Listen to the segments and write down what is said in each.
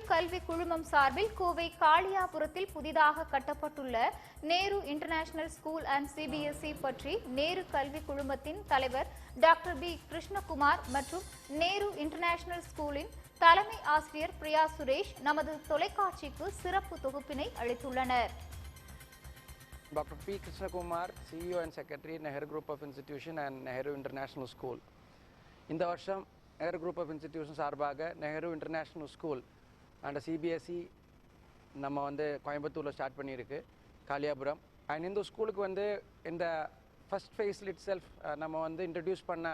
கல்வி குழுமம் சார்பில் கோவை காளியாபுரத்தில் புதிதாக கட்டப்பட்டுள்ள Nehru international school and CBSE பற்றி நேரு கல்வி குழுமத்தின் தலைவர் டாக்டர் பி கிருஷ்ணகுமார் மற்றும் நேரு இன்டர்நேஷனல் ஸ்கூலின் தலைமை ஆசிரியர் பிரியா சுரேஷ் நமது தொலைக்காட்சிக்கு சிறப்பு தொகுப்பினை அளித்துள்ளனர். Dr. P. Krishnakumar, CEO and Secretary, Nehru Group of Institution and Nehru International School. இந்த வருஷம் Nehru Group of Institutions சார்பாக Nehru International School and CBSE நம்ம வந்து கோயம்புத்தூர்ல ஸ்டார்ட் பண்ணியிருக்கு காளியாபுரம். அண்ட் இந்த ஸ்கூலுக்கு வந்து இந்த ஃபர்ஸ்ட் ஃபேஸில் இட் செல்ஃப் நம்ம வந்து இன்ட்ரடியூஸ் பண்ண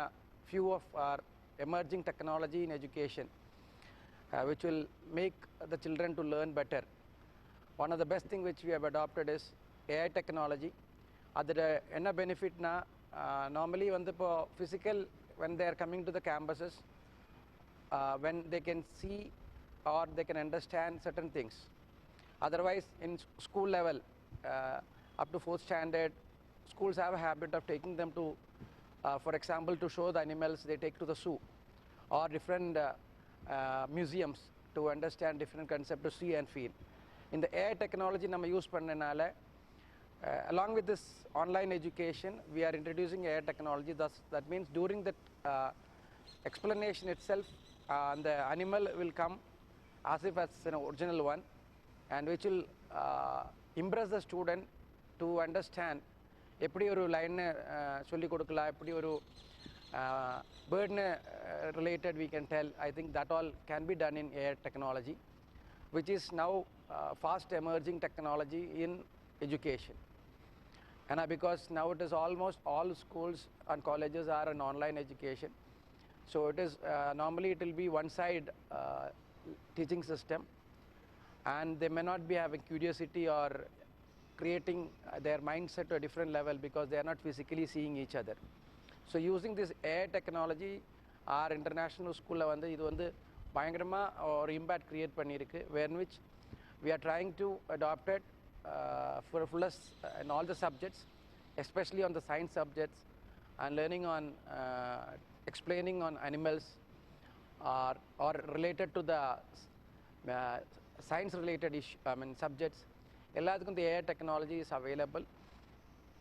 few of our emerging technology in education which will make the children to learn better. One of the best thing which we have adopted is AI technology. அதில் என்ன பெனிஃபிட்னா normally வந்து இப்போ physical when they are coming to the campuses when they can see or they can understand certain things. Otherwise in school level up to 4th standard schools have a habit of taking them to for example to show the animals they take to the zoo or different museums to understand different concepts to see and feel. In the AI technology நம்ம use பண்ணனால along with this online education we are introducing AI technology. Thus that means during that explanation itself the animal will come as if as an original one and which will impress the student to understand எப்படி ஒரு line சொல்லி கொடுக்கலாம் எப்படி ஒரு bird related we can tell. I think that all can be done in AI technology which is now fast emerging technology in education. And because now it is almost all schools and colleges are an online education, so it is normally it will be one side teaching system and they may not be having curiosity or creating their mindset to a different level because they are not physically seeing each other. So using this AI technology our international school la vandu idu vandu பயங்கரமா ஒரு impact create பண்ணிருக்கு where in which we are trying to adopt it for fullest in all the subjects, especially on the science subjects and learning on explaining on animals or related to the science related issue, subjects. எல்லாத்துக்கும் the AI technology is available.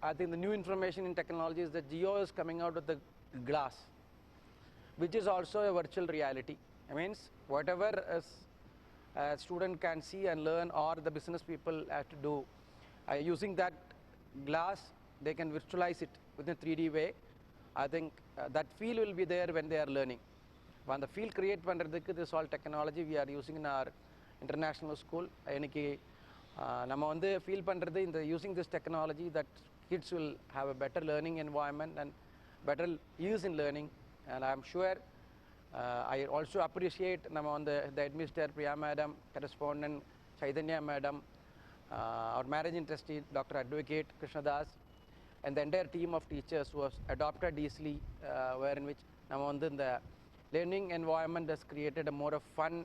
I think the new information in technology is that Geo is coming out with the glass which is also a virtual reality. I means whatever is a student can see and learn or the business people have to do using that glass they can virtualize it within a 3D way. I think that feel will be there when they are learning. When the feel create பண்றதுக்கு this all technology we are using in our international school. எனக்கு நம்ம வந்து feel பண்றது இந்த using this technology that kids will have a better learning environment and better use in learning. And I am sure I also appreciate nama on the Administrator Priya Madam, Correspondent Chaitanya Madam, our Managing Trustee Dr. Advocate Krishnadas, and the entire team of teachers who have adopted easily, where in which nama on the learning environment has created a more of fun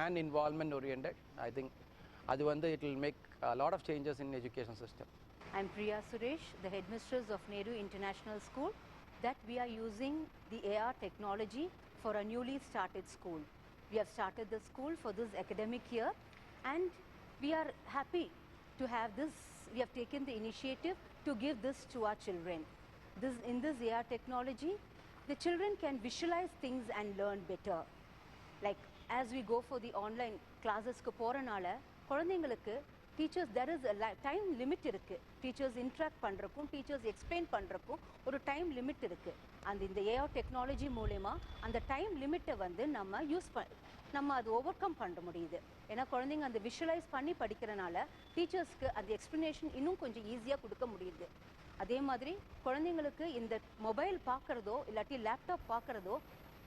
and involvement oriented. I think adu vandu it will make a lot of changes in education system. I am Priya Suresh, the headmistress of Nehru International School, that we are using the AR technology for a newly started school. We have started the school for this academic year and we are happy to have this. We have taken the initiative to give this to our children. In this AR technology, the children can visualize things and learn better. Like as we go for the online classes ku poranala குழந்தைங்களுக்கு teachers there is a time limit இருக்கு. Teachers interact பண்றதுக்கும் teachers explain பண்றதுக்கும் ஒரு time limit இருக்கு. and இந்த AI technology மூலமா அந்த time limit வந்து நம்ம அது ஓவர்கம் பண்ண முடியுது. ஏன்னா குழந்தைங்க அந்த விஷுவலைஸ் பண்ணி படிக்கிறனால டீச்சர்ஸ்க்கு அந்த எக்ஸ்பிளனேஷன் இன்னும் கொஞ்சம் ஈஸியா கொடுக்க முடியுது. அதே மாதிரி குழந்தைங்களுக்கு இந்த மொபைல் பார்க்கறதோ இல்லாட்டி லேப்டாப் பார்க்கறதோ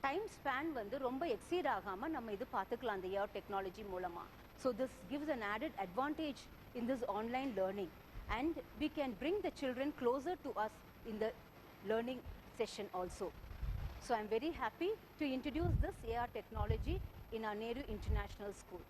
டைம் ஸ்பேன் வந்து ரொம்ப எக்ஸீட் ஆகாம நம்ம இது பார்த்துக்கலாம் அந்த AI technology மூலமா. So this gives an added advantage in this online learning and we can bring the children closer to us in the learning session also. So I am very happy to introduce this AR technology in our Nehru International School.